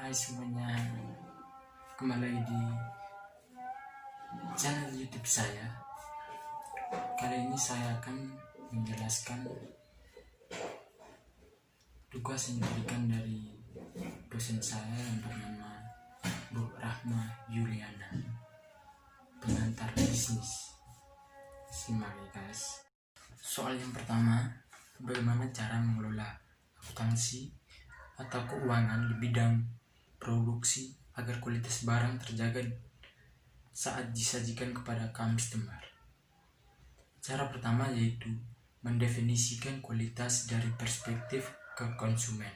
Hai semuanya, kembali di channel YouTube saya. Kali ini saya akan menjelaskan tugas yang diberikan dari dosen saya yang bernama Bu Rahma Yuliana, pengantar bisnis. Simak ya guys. Soal yang pertama, bagaimana cara mengelola akuntansi atau keuangan di bidang produksi agar kualitas barang terjaga saat disajikan kepada customer. Cara pertama yaitu mendefinisikan kualitas dari perspektif ke konsumen.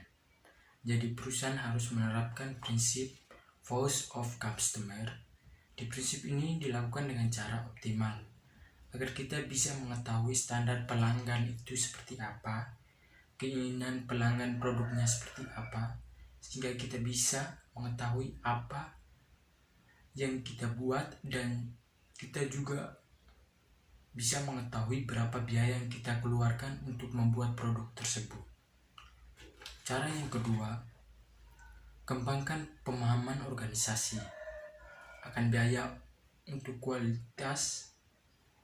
Jadi perusahaan harus menerapkan prinsip voice of customer. Di prinsip ini dilakukan dengan cara optimal agar kita bisa mengetahui standar pelanggan itu seperti apa, keinginan pelanggan produknya seperti apa, sehingga kita bisa mengetahui apa yang kita buat dan kita juga bisa mengetahui berapa biaya yang kita keluarkan untuk membuat produk tersebut. Cara yang kedua, kembangkan pemahaman organisasi akan biaya untuk kualitas.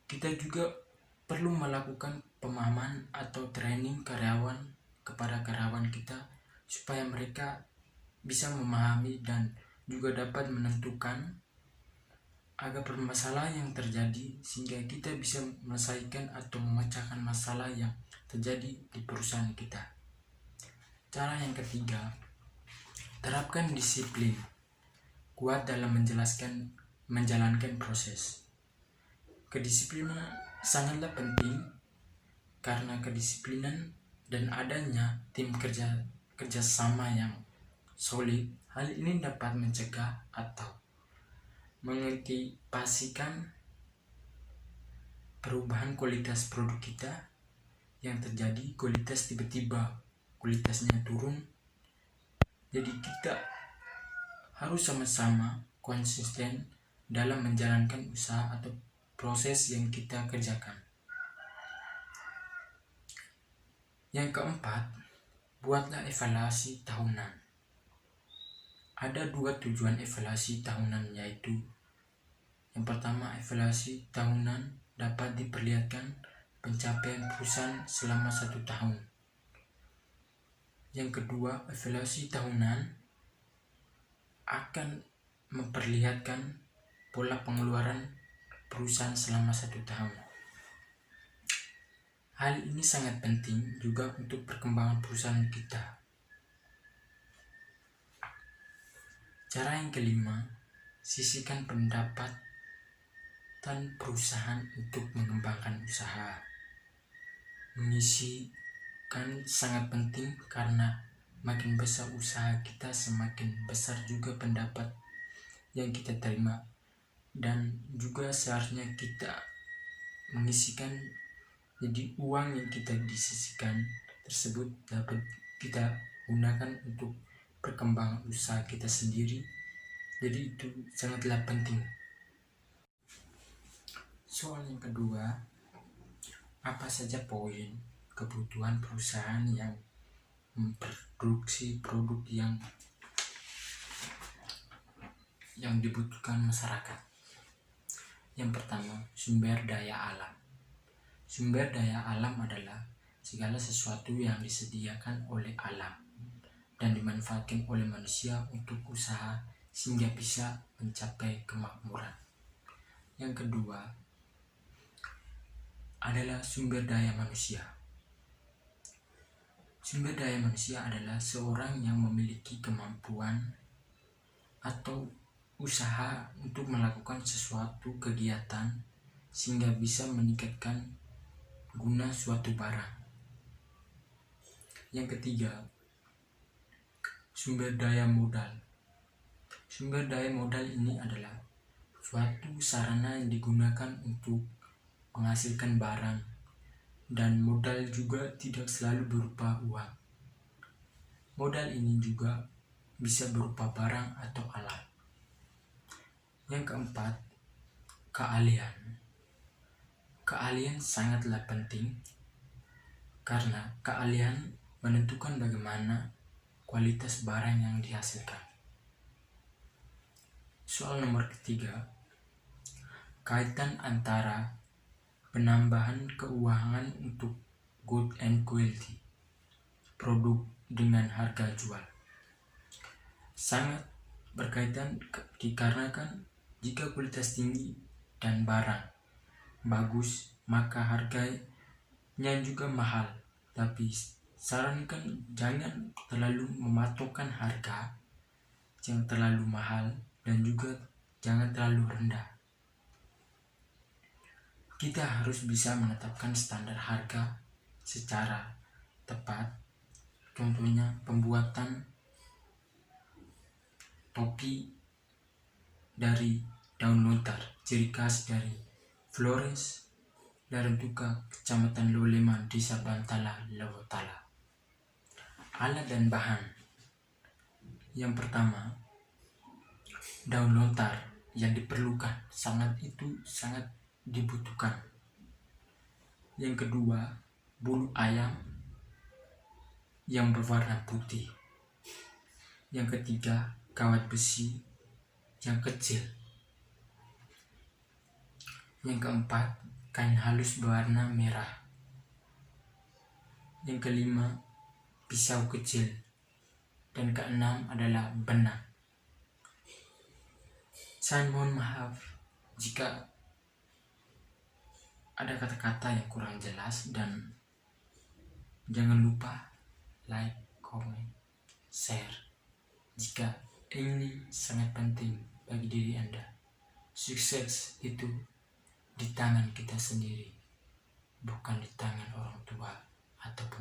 Kita juga perlu melakukan pemahaman atau training karyawan kepada karyawan kita supaya mereka bisa memahami dan juga dapat menentukan agar permasalahan yang terjadi sehingga kita bisa menyelesaikan atau memecahkan masalah yang terjadi di perusahaan kita. Cara yang ketiga, terapkan disiplin kuat dalam menjalankan proses. Kedisiplinan sangatlah penting karena kedisiplinan dan adanya tim kerjasama yang solid, hal ini dapat mencegah atau mengantisipasikan perubahan kualitas produk kita yang terjadi. Kualitas tiba-tiba kualitasnya turun, jadi kita harus sama-sama konsisten dalam menjalankan usaha atau proses yang kita kerjakan. Yang keempat, buatlah evaluasi tahunan. Ada dua tujuan evaluasi tahunan, yaitu yang pertama, evaluasi tahunan dapat diperlihatkan pencapaian perusahaan selama 1 tahun. Yang kedua, evaluasi tahunan akan memperlihatkan pola pengeluaran perusahaan selama 1 tahun. Hal ini sangat penting juga untuk perkembangan perusahaan kita. Cara yang kelima, sisihkan pendapatan perusahaan untuk mengembangkan usaha. Menyisihkan sangat penting karena makin besar usaha kita, semakin besar juga pendapat yang kita terima, dan juga seharusnya kita menyisihkan, jadi uang yang kita disisihkan tersebut dapat kita gunakan untuk perkembangan usaha kita sendiri. Jadi itu sangatlah penting. Soal yang kedua, apa saja poin kebutuhan perusahaan yang memproduksi produk yang dibutuhkan masyarakat? Yang pertama, sumber daya alam. Sumber daya alam adalah segala sesuatu yang disediakan oleh alam dan dimanfaatkan oleh manusia untuk usaha sehingga bisa mencapai kemakmuran. Yang kedua adalah sumber daya manusia. Sumber daya manusia adalah seorang yang memiliki kemampuan atau usaha untuk melakukan sesuatu kegiatan sehingga bisa meningkatkan guna suatu barang. Yang ketiga, sumber daya modal. Sumber daya modal ini adalah suatu sarana yang digunakan untuk menghasilkan barang, dan modal juga tidak selalu berupa uang. Modal ini juga bisa berupa barang atau alat. Yang keempat, keahlian. Keahlian sangatlah penting karena keahlian menentukan bagaimana kualitas barang yang dihasilkan. Soal nomor ketiga, kaitan antara penambahan keuangan untuk good and quality produk dengan harga jual. Sangat berkaitan dikarenakan jika kualitas tinggi dan barang bagus, maka harganya juga mahal. Tapi sarankan jangan terlalu mematokkan harga yang terlalu mahal dan juga jangan terlalu rendah. Kita harus bisa menetapkan standar harga secara tepat. Contohnya pembuatan topi dari daun lontar, ciri khas dari Flores, Larantuka, Kecamatan Loleman, Desa Bantala, Lewotala. Alat dan bahan. Yang pertama, daun lontar yang diperlukan sangat dibutuhkan. Yang kedua, bulu ayam yang berwarna putih. Yang ketiga, kawat besi yang kecil. Yang keempat, kain halus berwarna merah. Yang kelima, pisau kecil. Dan keenam adalah benang. Saya mohon maaf jika ada kata-kata yang kurang jelas, dan jangan lupa like, comment, share jika ini sangat penting bagi diri Anda. Sukses itu di tangan kita sendiri, bukan di tangan orang tua ataupun